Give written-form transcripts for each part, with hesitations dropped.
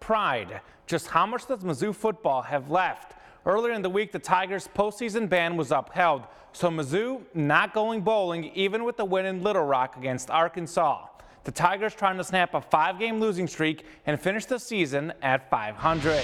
pride. Just how much does Mizzou football have left? Earlier in the week, the Tigers' postseason ban was upheld, so Mizzou not going bowling even with the win in Little Rock against Arkansas. The Tigers trying to snap a 5-game losing streak and finish the season at 500.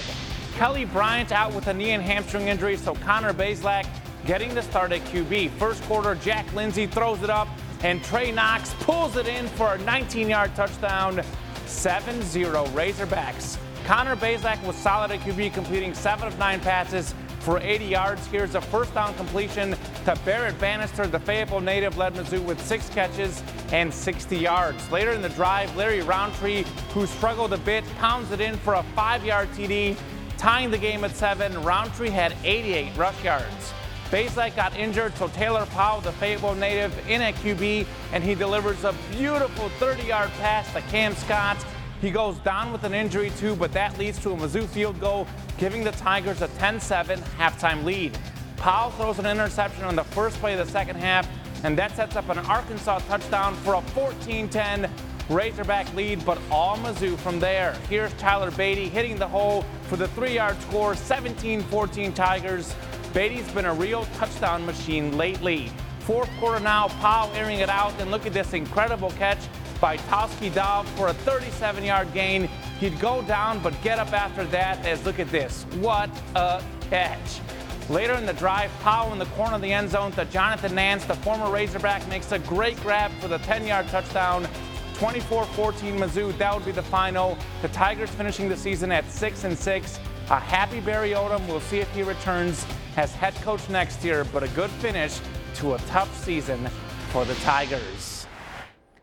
Kelly Bryant out with a knee and hamstring injury, so Connor Bazelak getting the start at QB. First quarter, Jack Lindsay throws it up, and Trey Knox pulls it in for a 19-yard touchdown. 7-0 Razorbacks. Connor Bazelak was solid at QB, completing 7 of 9 passes for 80 yards. Here's a first down completion to Barrett Bannister. The Fayetteville native led Mizzou with 6 catches and 60 yards. Later in the drive, Larry Roundtree, who struggled a bit, pounds it in for a 5-yard TD, tying the game at 7. Roundtree had 88 rush yards. Bazelak got injured, so Taylor Powell, the Fayetteville native, in at QB, and he delivers a beautiful 30-yard pass to Cam Scott. He goes down with an injury too, but that leads to a Mizzou field goal, giving the Tigers a 10-7 halftime lead. Powell throws an interception on the first play of the second half, and that sets up an Arkansas touchdown for a 14-10 Razorback lead, but all Mizzou from there. Here's Tyler Beatty hitting the hole for the 3-yard score, 17-14 Tigers. Beatty's been a real touchdown machine lately. Fourth quarter now, Powell airing it out, and look at this incredible catch by Towski Dov for a 37-yard gain. He'd go down, but get up after that, as look at this. What a catch. Later in the drive, Powell in the corner of the end zone to Jonathan Nance, the former Razorback, makes a great grab for the 10-yard touchdown. 24-14 Mizzou, that would be the final. The Tigers finishing the season at 6-6. A happy Barry Odom. We'll see if he returns as head coach next year, but a good finish to a tough season for the Tigers.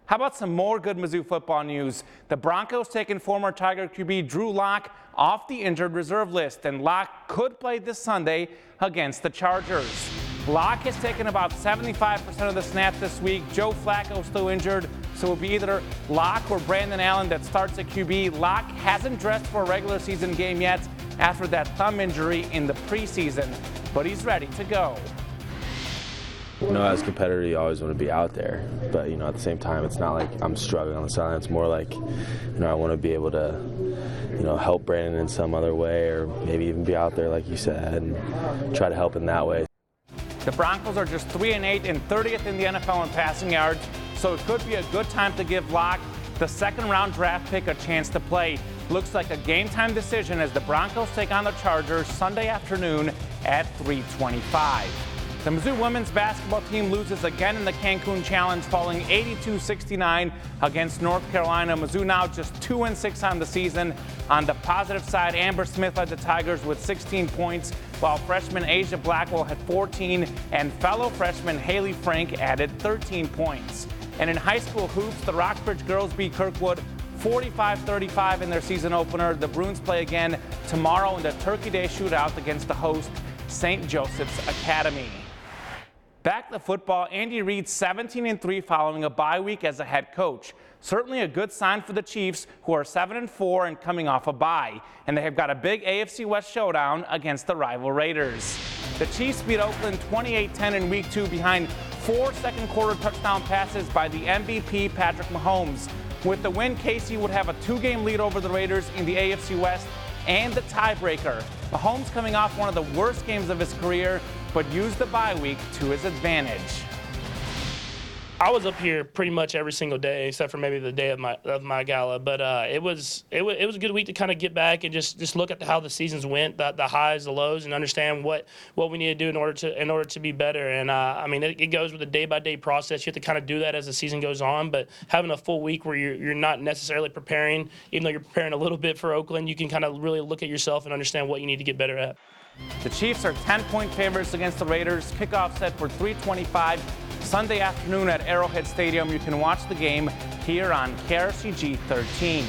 How about some more good Mizzou football news? The Broncos taking former Tiger QB Drew Lock off the injured reserve list, and Lock could play this Sunday against the Chargers. Lock has taken about 75% of the snaps this week. Joe Flacco still injured, so it'll be either Lock or Brandon Allen that starts at QB. Lock hasn't dressed for a regular season game yet after that thumb injury in the preseason, but he's ready to go. You know, as a competitor, you always want to be out there, but, you know, at the same time, it's not like I'm struggling on the sideline. It's more like, you know, I want to be able to, you know, help Brandon in some other way, or maybe even be out there, like you said, and try to help in that way. The Broncos are just 3-8 and 30th in the NFL in passing yards, so it could be a good time to give Locke, the second-round draft pick, a chance to play. Looks like a game-time decision as the Broncos take on the Chargers Sunday afternoon at 3:25. The Mizzou women's basketball team loses again in the Cancun Challenge, falling 82-69 against North Carolina. Mizzou now just 2-6 on the season. On the positive side, Amber Smith led the Tigers with 16 points, while freshman Asia Blackwell had 14, and fellow freshman Haley Frank added 13 points. And in high school hoops, the Rockbridge girls beat Kirkwood 45-35 in their season opener. The Bruins play again tomorrow in the Turkey Day shootout against the host, St. Joseph's Academy. Back to football, Andy Reid 17-3 following a bye week as a head coach. Certainly a good sign for the Chiefs, who are 7-4 and coming off a bye. And they have got a big AFC West showdown against the rival Raiders. The Chiefs beat Oakland 28-10 in week 2 behind 4 second-quarter touchdown passes by the MVP Patrick Mahomes. With the win, KC would have a 2-game lead over the Raiders in the AFC West and the tiebreaker. Mahomes coming off one of the worst games of his career, but used the bye week to his advantage. I was up here pretty much every single day, except for maybe the day of my gala. But it was a good week to kind of get back and just look at how the seasons went, the highs, the lows, and understand what we need to do in order to be better. And I mean, it goes with a day-by-day process. You have to kind of do that as the season goes on. But having a full week where you're not necessarily preparing, even though you're preparing a little bit for Oakland, you can kind of really look at yourself and understand what you need to get better at. The Chiefs are 10-point favorites against the Raiders. Kickoff set for 3:25 Sunday afternoon at Arrowhead Stadium. You can watch the game here on KRCG 13.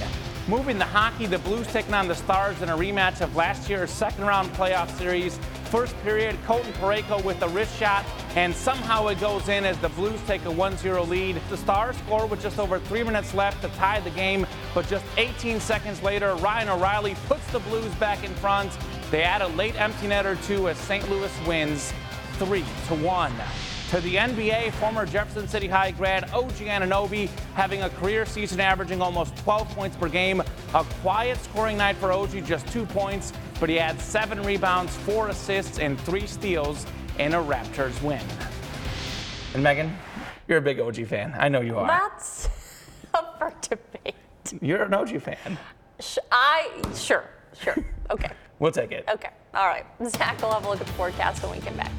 Moving to hockey, the Blues taking on the Stars in a rematch of last year's second-round playoff series. First period, Colton Parayko with a wrist shot, and somehow it goes in as the Blues take a 1-0 lead. The Stars score with just over 3 minutes left to tie the game, but just 18 seconds later, Ryan O'Reilly puts the Blues back in front. They add a late empty net or two as St. Louis wins 3-1. To the NBA, former Jefferson City High grad OG Anunoby having a career season averaging almost 12 points per game. A quiet scoring night for OG, just 2 points, but he had 7 rebounds, 4 assists, and 3 steals in a Raptors win. And Megan, you're a big OG fan. I know you are. That's up for debate. You're an OG fan. Sure. Okay. We'll take it. Okay. All right. Zach will have a look at the forecast when we come back.